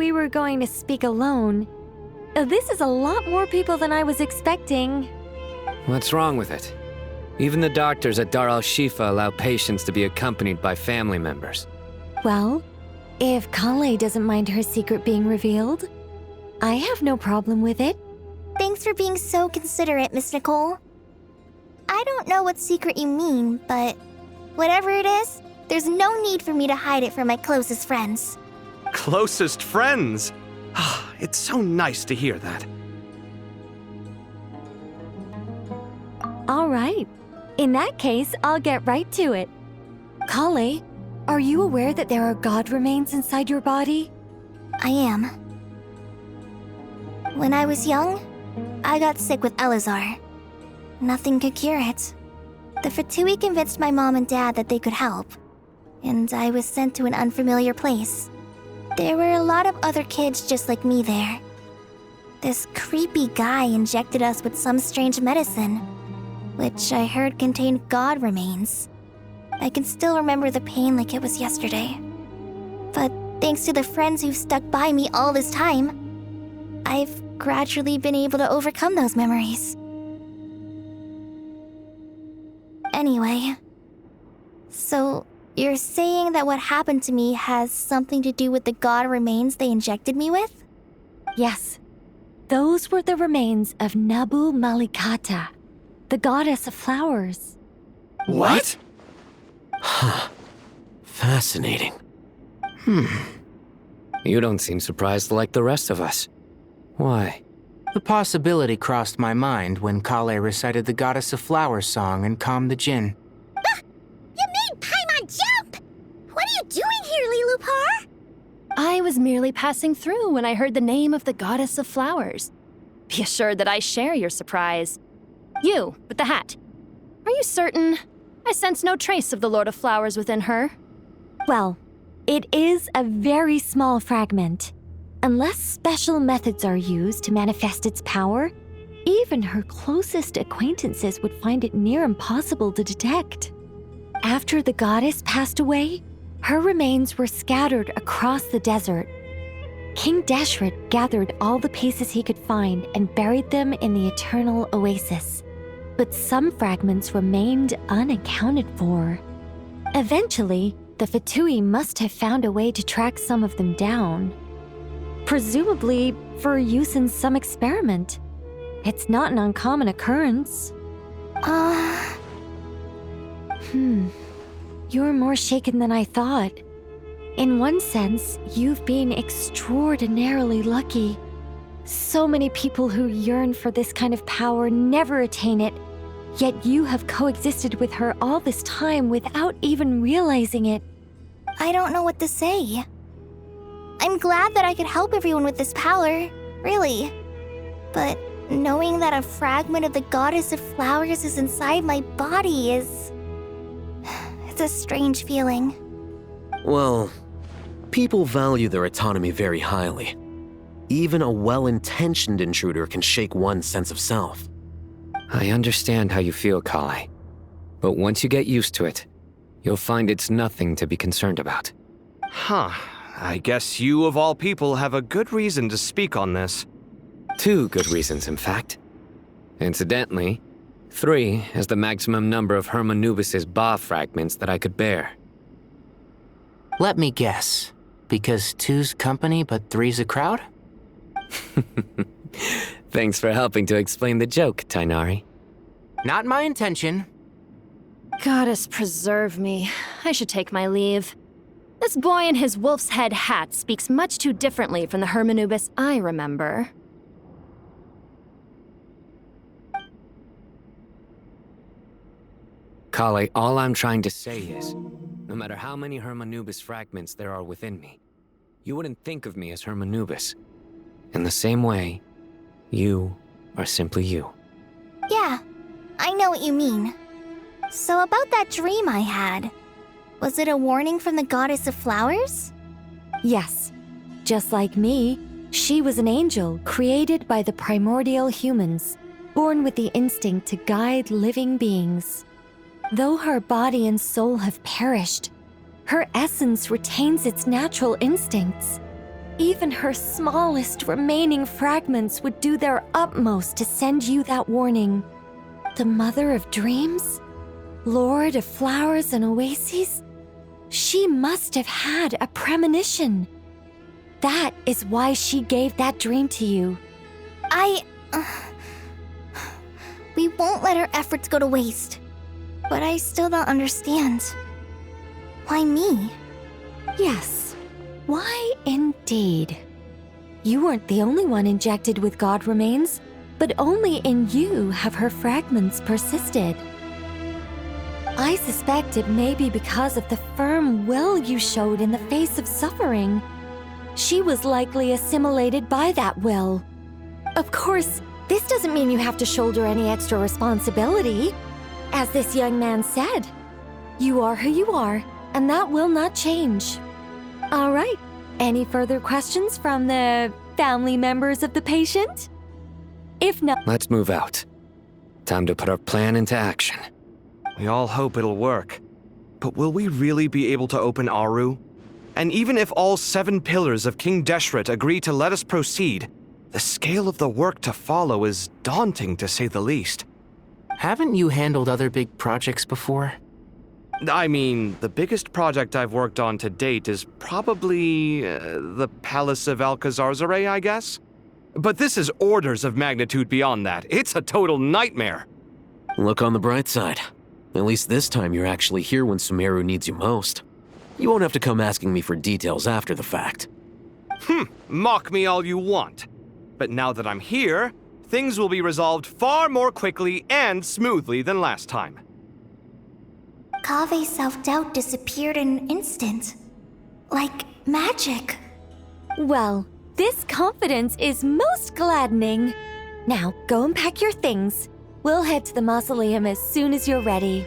we were going to speak alone. This is a lot more people than I was expecting. What's wrong with it? Even the doctors at Dar al-Shifa allow patients to be accompanied by family members. Well, if Collei doesn't mind her secret being revealed, I have no problem with it. Thanks for being so considerate, Miss Nicole. I don't know what secret you mean, but whatever it is, there's no need for me to hide it from my closest friends. Closest friends? It's so nice to hear that. All right. In that case, I'll get right to it. Collei, are you aware that there are god remains inside your body? I am. When I was young, I got sick with Elazar. Nothing could cure it. The Fatui convinced my mom and dad that they could help, and I was sent to an unfamiliar place. There were a lot of other kids just like me there. This creepy guy injected us with some strange medicine, which I heard contained god remains. I can still remember the pain like it was yesterday. But thanks to the friends who've stuck by me all this time, I've gradually been able to overcome those memories. Anyway, so you're saying that what happened to me has something to do with the god remains they injected me with? Yes. Those were the remains of Nabu Malikata, the goddess of flowers. What? Huh. Fascinating. You don't seem surprised like the rest of us. Why? The possibility crossed my mind when Collei recited the Goddess of Flowers song and calmed the djinn. You made Paimon jump! What are you doing here, Lilupar? I was merely passing through when I heard the name of the Goddess of Flowers. Be assured that I share your surprise. You, with the hat. Are you certain? I sense no trace of the Lord of Flowers within her. Well, it is a very small fragment. Unless special methods are used to manifest its power, even her closest acquaintances would find it near impossible to detect. After the goddess passed away, her remains were scattered across the desert. King Deshret gathered all the pieces he could find and buried them in the Eternal Oasis. But some fragments remained unaccounted for. Eventually, the Fatui must have found a way to track some of them down. Presumably for use in some experiment. It's not an uncommon occurrence. You're more shaken than I thought. In one sense, you've been extraordinarily lucky. So many people who yearn for this kind of power never attain it, yet you have coexisted with her all this time without even realizing it. I don't know what to say. I'm glad that I could help everyone with this power, really. But knowing that a fragment of the Goddess of Flowers is inside my body is... it's a strange feeling. Well, people value their autonomy very highly. Even a well-intentioned intruder can shake one's sense of self. I understand how you feel, Collei. But once you get used to it, you'll find it's nothing to be concerned about. Huh. I guess you, of all people, have a good reason to speak on this. 2 good reasons, in fact. Incidentally, 3 is the maximum number of Hermanubis's Ba fragments that I could bear. Let me guess. Because 2's company but 3's a crowd? Thanks for helping to explain the joke, Tainari. Not my intention. Goddess preserve me. I should take my leave. This boy in his wolf's head hat speaks much too differently from the Hermanubis I remember. Collei, all I'm trying to say is, no matter how many Hermanubis fragments there are within me, you wouldn't think of me as Hermanubis. In the same way, you are simply you. Yeah, I know what you mean. So about that dream I had, was it a warning from the Goddess of Flowers? Yes. Just like me, she was an angel created by the primordial humans, born with the instinct to guide living beings. Though her body and soul have perished, her essence retains its natural instincts. Even her smallest remaining fragments would do their utmost to send you that warning. The Mother of Dreams? Lord of Flowers and Oases? She must have had a premonition. That is why she gave that dream to you. We won't let our efforts go to waste. But I still don't understand. Why me? Yes. Why indeed? You weren't the only one injected with God remains, but only in you have her fragments persisted. I suspect it may be because of the firm will you showed in the face of suffering. She was likely assimilated by that will. Of course, this doesn't mean you have to shoulder any extra responsibility. As this young man said, you are who you are, and that will not change. All right, any further questions from the family members of the patient? If not, Let's move out. Time to put our plan into action. We all hope it'll work. But will we really be able to open Aru? And even if all 7 pillars of King Deshret agree to let us proceed, the scale of the work to follow is daunting to say the least. Haven't you handled other big projects before? I mean, the biggest project I've worked on to date is probably the Palace of Alcazarzaray, I guess? But this is orders of magnitude beyond that. It's a total nightmare. Look on the bright side. At least this time you're actually here when Sumeru needs you most. You won't have to come asking me for details after the fact. Mock me all you want. But now that I'm here, things will be resolved far more quickly and smoothly than last time. Kave's self-doubt disappeared in an instant. Like magic. well, this confidence is most gladdening. Now, go and pack your things. We'll head to the mausoleum as soon as you're ready.